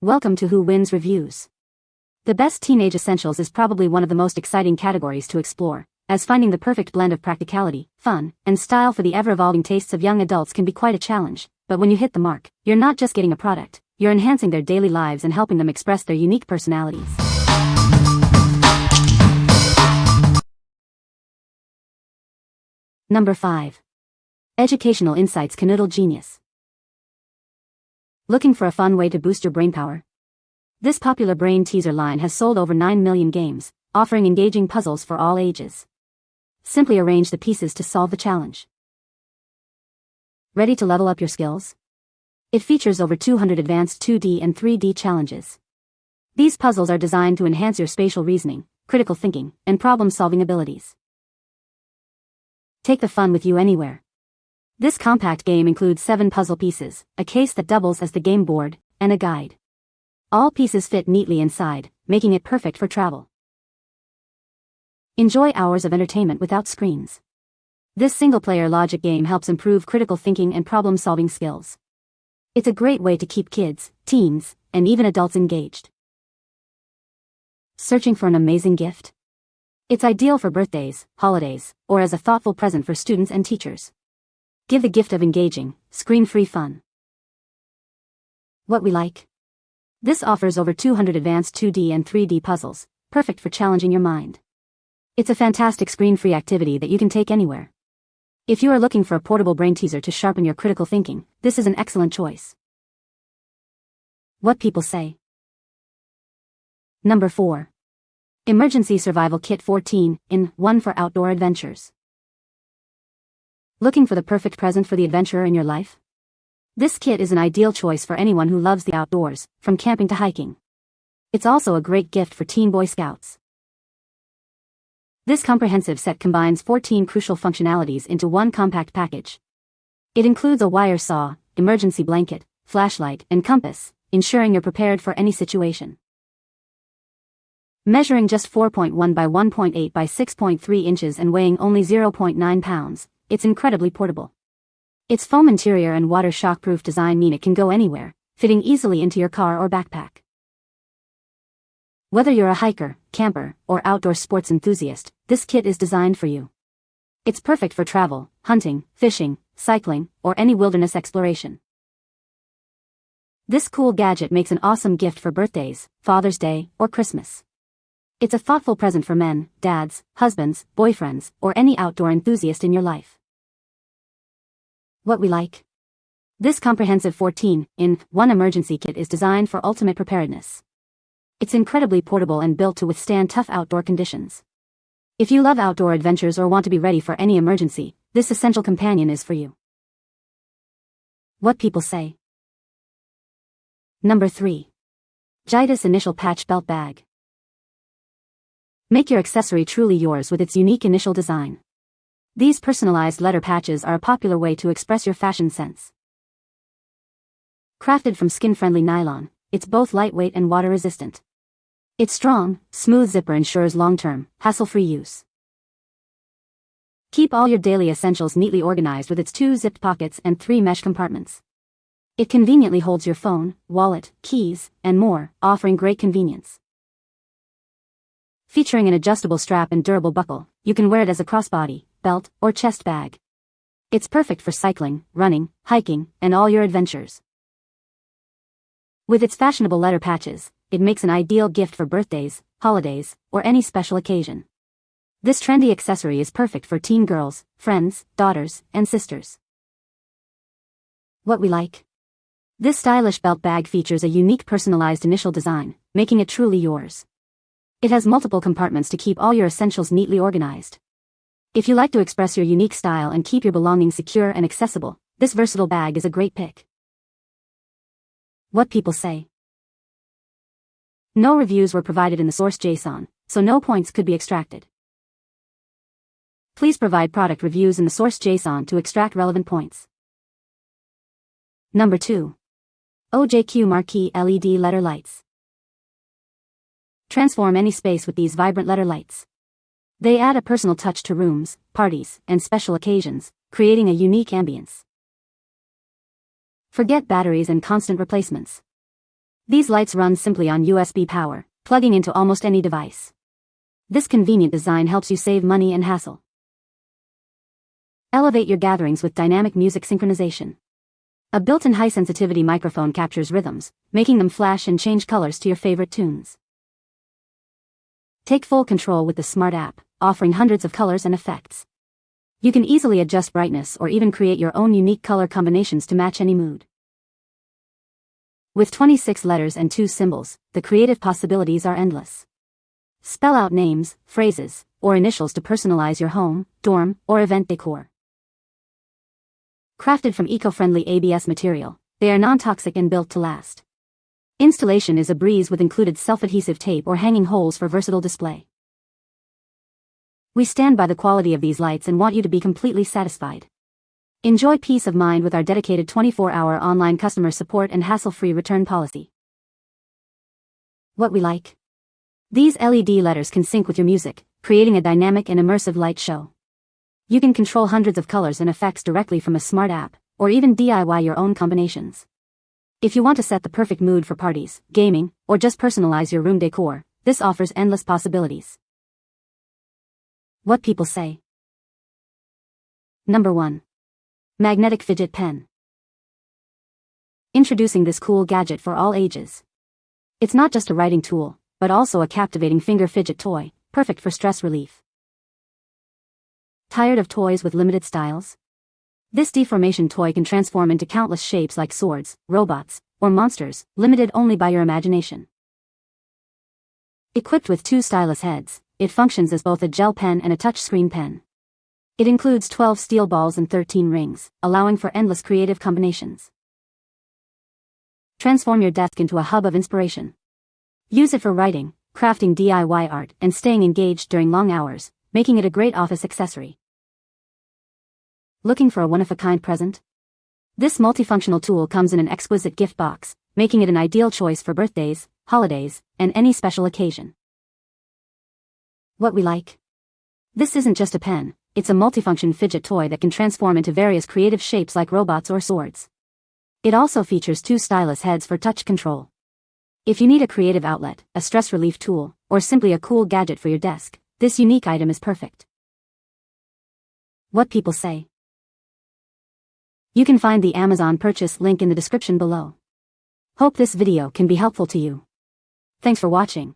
Welcome to Who Wins Reviews. The best teenage essentials is probably one of the most exciting categories to explore, as finding the perfect blend of practicality, fun, and style for the ever-evolving tastes of young adults can be quite a challenge, but when you hit the mark, you're not just getting a product, you're enhancing their daily lives and helping them express their unique personalities. Number 5. Educational Insights Kanoodle Genius. Looking for a fun way to boost your brainpower? This popular brain teaser line has sold over 9 million games, offering engaging puzzles for all ages. Simply arrange the pieces to solve the challenge. Ready to level up your skills? It features over 200 advanced 2D and 3D challenges. These puzzles are designed to enhance your spatial reasoning, critical thinking, and problem-solving abilities. Take the fun with you anywhere. This compact game includes 7 puzzle pieces, a case that doubles as the game board, and a guide. All pieces fit neatly inside, making it perfect for travel. Enjoy hours of entertainment without screens. This single-player logic game helps improve critical thinking and problem-solving skills. It's a great way to keep kids, teens, and even adults engaged. Searching for an amazing gift? It's ideal for birthdays, holidays, or as a thoughtful present for students and teachers. Give the gift of engaging, screen-free fun. What we like? This offers over 200 advanced 2D and 3D puzzles, perfect for challenging your mind. It's a fantastic screen-free activity that you can take anywhere. If you are looking for a portable brain teaser to sharpen your critical thinking, this is an excellent choice. What people say. Number 4. Emergency Survival Kit 14 in 1 for outdoor adventures. Looking for the perfect present for the adventurer in your life? This kit is an ideal choice for anyone who loves the outdoors, from camping to hiking. It's also a great gift for teen Boy Scouts. This comprehensive set combines 14 crucial functionalities into one compact package. It includes a wire saw, emergency blanket, flashlight, and compass, ensuring you're prepared for any situation. Measuring just 4.1 by 1.8 by 6.3 inches and weighing only 0.9 pounds, it's incredibly portable. Its foam interior and water shock-proof design mean it can go anywhere, fitting easily into your car or backpack. Whether you're a hiker, camper, or outdoor sports enthusiast, this kit is designed for you. It's perfect for travel, hunting, fishing, cycling, or any wilderness exploration. This cool gadget makes an awesome gift for birthdays, Father's Day, or Christmas. It's a thoughtful present for men, dads, husbands, boyfriends, or any outdoor enthusiast in your life. What we like? This comprehensive 14 in 1 emergency kit is designed for ultimate preparedness. It's incredibly portable and built to withstand tough outdoor conditions. If you love outdoor adventures or want to be ready for any emergency, this essential companion is for you. What people say. Number 3. Gitus Initial Patch Belt Bag. Make your accessory truly yours with its unique initial design. These personalized letter patches are a popular way to express your fashion sense. Crafted from skin-friendly nylon, it's both lightweight and water-resistant. Its strong, smooth zipper ensures long-term, hassle-free use. Keep all your daily essentials neatly organized with its 2 zipped pockets and 3 mesh compartments. It conveniently holds your phone, wallet, keys, and more, offering great convenience. Featuring an adjustable strap and durable buckle, you can wear it as a crossbody, belt, or chest bag. It's perfect for cycling, running, hiking, and all your adventures. With its fashionable letter patches, it makes an ideal gift for birthdays, holidays, or any special occasion. This trendy accessory is perfect for teen girls, friends, daughters, and sisters. What we like? This stylish belt bag features a unique personalized initial design, making it truly yours. It has multiple compartments to keep all your essentials neatly organized. If you like to express your unique style and keep your belongings secure and accessible, this versatile bag is a great pick. What people say. No reviews were provided in the source JSON, so no points could be extracted. Please provide product reviews in the source JSON to extract relevant points. Number 2. OJQ Marquee LED Letter Lights. Transform any space with these vibrant letter lights. They add a personal touch to rooms, parties, and special occasions, creating a unique ambience. Forget batteries and constant replacements. These lights run simply on USB power, plugging into almost any device. This convenient design helps you save money and hassle. Elevate your gatherings with dynamic music synchronization. A built-in high-sensitivity microphone captures rhythms, making them flash and change colors to your favorite tunes. Take full control with the Smart app, offering hundreds of colors and effects. You can easily adjust brightness or even create your own unique color combinations to match any mood. With 26 letters and 2 symbols, the creative possibilities are endless. Spell out names, phrases, or initials to personalize your home, dorm, or event decor. Crafted from eco-friendly ABS material, they are non-toxic and built to last. Installation is a breeze with included self-adhesive tape or hanging holes for versatile display. We stand by the quality of these lights and want you to be completely satisfied. Enjoy peace of mind with our dedicated 24-hour online customer support and hassle-free return policy. What we like. These LED letters can sync with your music, creating a dynamic and immersive light show. You can control hundreds of colors and effects directly from a Smart app, or even DIY your own combinations. If you want to set the perfect mood for parties, gaming, or just personalize your room decor, this offers endless possibilities. What people say. Number 1. Magnetic Fidget Pen. Introducing this cool gadget for all ages. It's not just a writing tool, but also a captivating finger fidget toy, perfect for stress relief. Tired of toys with limited styles? This deformation toy can transform into countless shapes like swords, robots, or monsters, limited only by your imagination. Equipped with 2 stylus heads, it functions as both a gel pen and a touchscreen pen. It includes 12 steel balls and 13 rings, allowing for endless creative combinations. Transform your desk into a hub of inspiration. Use it for writing, crafting DIY art, and staying engaged during long hours, making it a great office accessory. Looking for a one-of-a-kind present? This multifunctional tool comes in an exquisite gift box, making it an ideal choice for birthdays, holidays, and any special occasion. What we like. This isn't just a pen, it's a multifunction fidget toy that can transform into various creative shapes like robots or swords. It also features 2 stylus heads for touch control. If you need a creative outlet, a stress relief tool, or simply a cool gadget for your desk, this unique item is perfect. What people say. You can find the Amazon purchase link in the description below. Hope this video can be helpful to you. Thanks for watching.